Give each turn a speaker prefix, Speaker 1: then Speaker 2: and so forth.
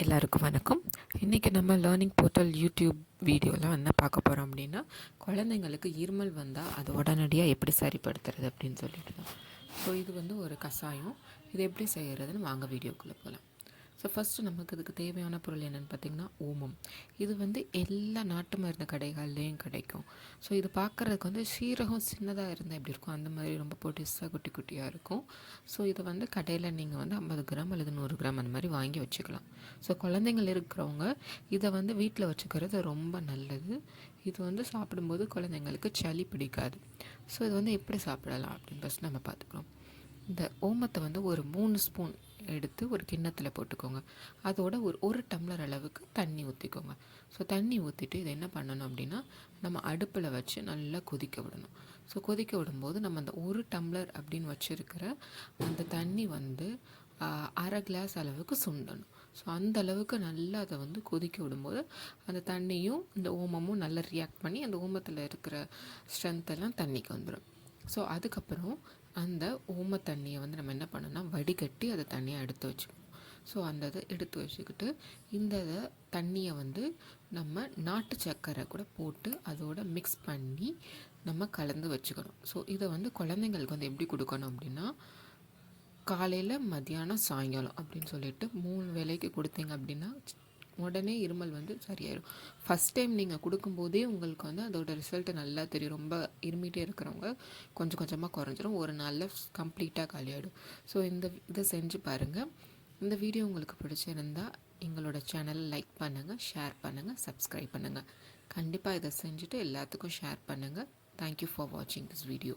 Speaker 1: எல்லாருக்கும் வணக்கம். இன்றைக்கி நம்ம லேர்னிங் போர்ட்டல் யூடியூப் வீடியோவில் என்ன பார்க்க போகிறோம் அப்படின்னா, குழந்தைங்களுக்கு இருமல் வந்தால் அதை உடனடியாக எப்படி சரிப்படுத்துறது அப்படின்னு சொல்லிட்டு தான். ஸோ இது வந்து ஒரு கஷாயம். இது எப்படி செய்கிறதுன்னு வாங்க வீடியோக்குள்ளே போகலாம். ஸோ ஃபஸ்ட்டு நமக்கு இதுக்கு தேவையான பொருள் என்னென்னு பார்த்திங்கன்னா ஓமம். இது வந்து எல்லா நாட்டு மருந்து கடைகள்லேயும் கிடைக்கும். ஸோ இது பார்க்குறதுக்கு வந்து சீரகம் சின்னதாக இருந்தால் எப்படி இருக்கும் அந்த மாதிரி ரொம்ப பொடிசாக குட்டி குட்டியாக இருக்கும். ஸோ இதை வந்து கடையில் நீங்கள் வந்து 50 கிராம் அல்லது 100 கிராம் அந்த மாதிரி வாங்கி வச்சுக்கலாம். ஸோ குழந்தைங்கள் இருக்கிறவங்க இதை வந்து வீட்டில் வச்சுக்கிறது ரொம்ப நல்லது. இது வந்து சாப்பிடும்போது குழந்தைங்களுக்கு சளி பிடிக்காது. ஸோ இது வந்து எப்படி சாப்பிடலாம் அப்படின்னு ஃபஸ்ட் நம்ம பார்த்துக்கிறோம். இந்த ஓமத்தை வந்து ஒரு 3 ஸ்பூன் எடுத்து ஒரு கிண்ணத்தில் போட்டுக்கோங்க. அதோட ஒரு டம்ளர் அளவுக்கு தண்ணி ஊற்றிக்கோங்க. ஸோ தண்ணி ஊற்றிட்டு இதை என்ன பண்ணணும் அப்படின்னா, நம்ம அடுப்பில் வச்சு நல்லா கொதிக்க விடணும். ஸோ கொதிக்க விடும்போது நம்ம அந்த 1 டம்ளர் அப்படின்னு வச்சுருக்கிற அந்த தண்ணி வந்து அரை கிளாஸ் அளவுக்கு சுண்டணும். ஸோ அந்த அளவுக்கு நல்லா அதை வந்து கொதிக்க விடும்போது அந்த தண்ணியும் இந்த ஓமமும் நல்லா ரியாக்ட் பண்ணி அந்த ஓமத்தில் இருக்கிற ஸ்ட்ரென்த்தெல்லாம் தண்ணிக்கு வந்துடும். ஸோ அதுக்கப்புறம் அந்த ஓம தண்ணியை வந்து நம்ம என்ன பண்ணோம்னா வடிகட்டி அதை தண்ணியை எடுத்து வச்சுக்கணும். ஸோ அந்த இதை எடுத்து வச்சுக்கிட்டு இந்த தண்ணியை வந்து நம்ம நாட்டு சர்க்கரை கூட போட்டு அதோட மிக்ஸ் பண்ணி நம்ம கலந்து வச்சுக்கணும். ஸோ இதை வந்து குழந்தைங்களுக்கு வந்து எப்படி கொடுக்கணும் அப்படின்னா, காலையில் மத்தியானம் சாயங்காலம் அப்படின்னு சொல்லிட்டு 3 வேளைக்கு கொடுத்தீங்க அப்படின்னா உடனே இருமல் வந்து சரியாயிடும். ஃபஸ்ட் டைம் நீங்கள் கொடுக்கும்போதே உங்களுக்கு வந்து அதோட ரிசல்ட்டு நல்லா தெரியும். ரொம்ப இருமிகிட்டே இருக்கிறவங்க கொஞ்சம் கொஞ்சமாக குறைஞ்சிரும். ஒரு நாளில் கம்ப்ளீட்டாக காலியாகிடும். ஸோ இதை செஞ்சு பாருங்கள். இந்த வீடியோ உங்களுக்கு பிடிச்சிருந்தா எங்களோட சேனலை லைக் பண்ணுங்கள், ஷேர் பண்ணுங்கள், சப்ஸ்கிரைப் பண்ணுங்கள். கண்டிப்பாக இதை செஞ்சுட்டு எல்லாத்துக்கும் ஷேர் பண்ணுங்கள். தேங்க்யூ ஃபார் வாட்சிங் திஸ் வீடியோ.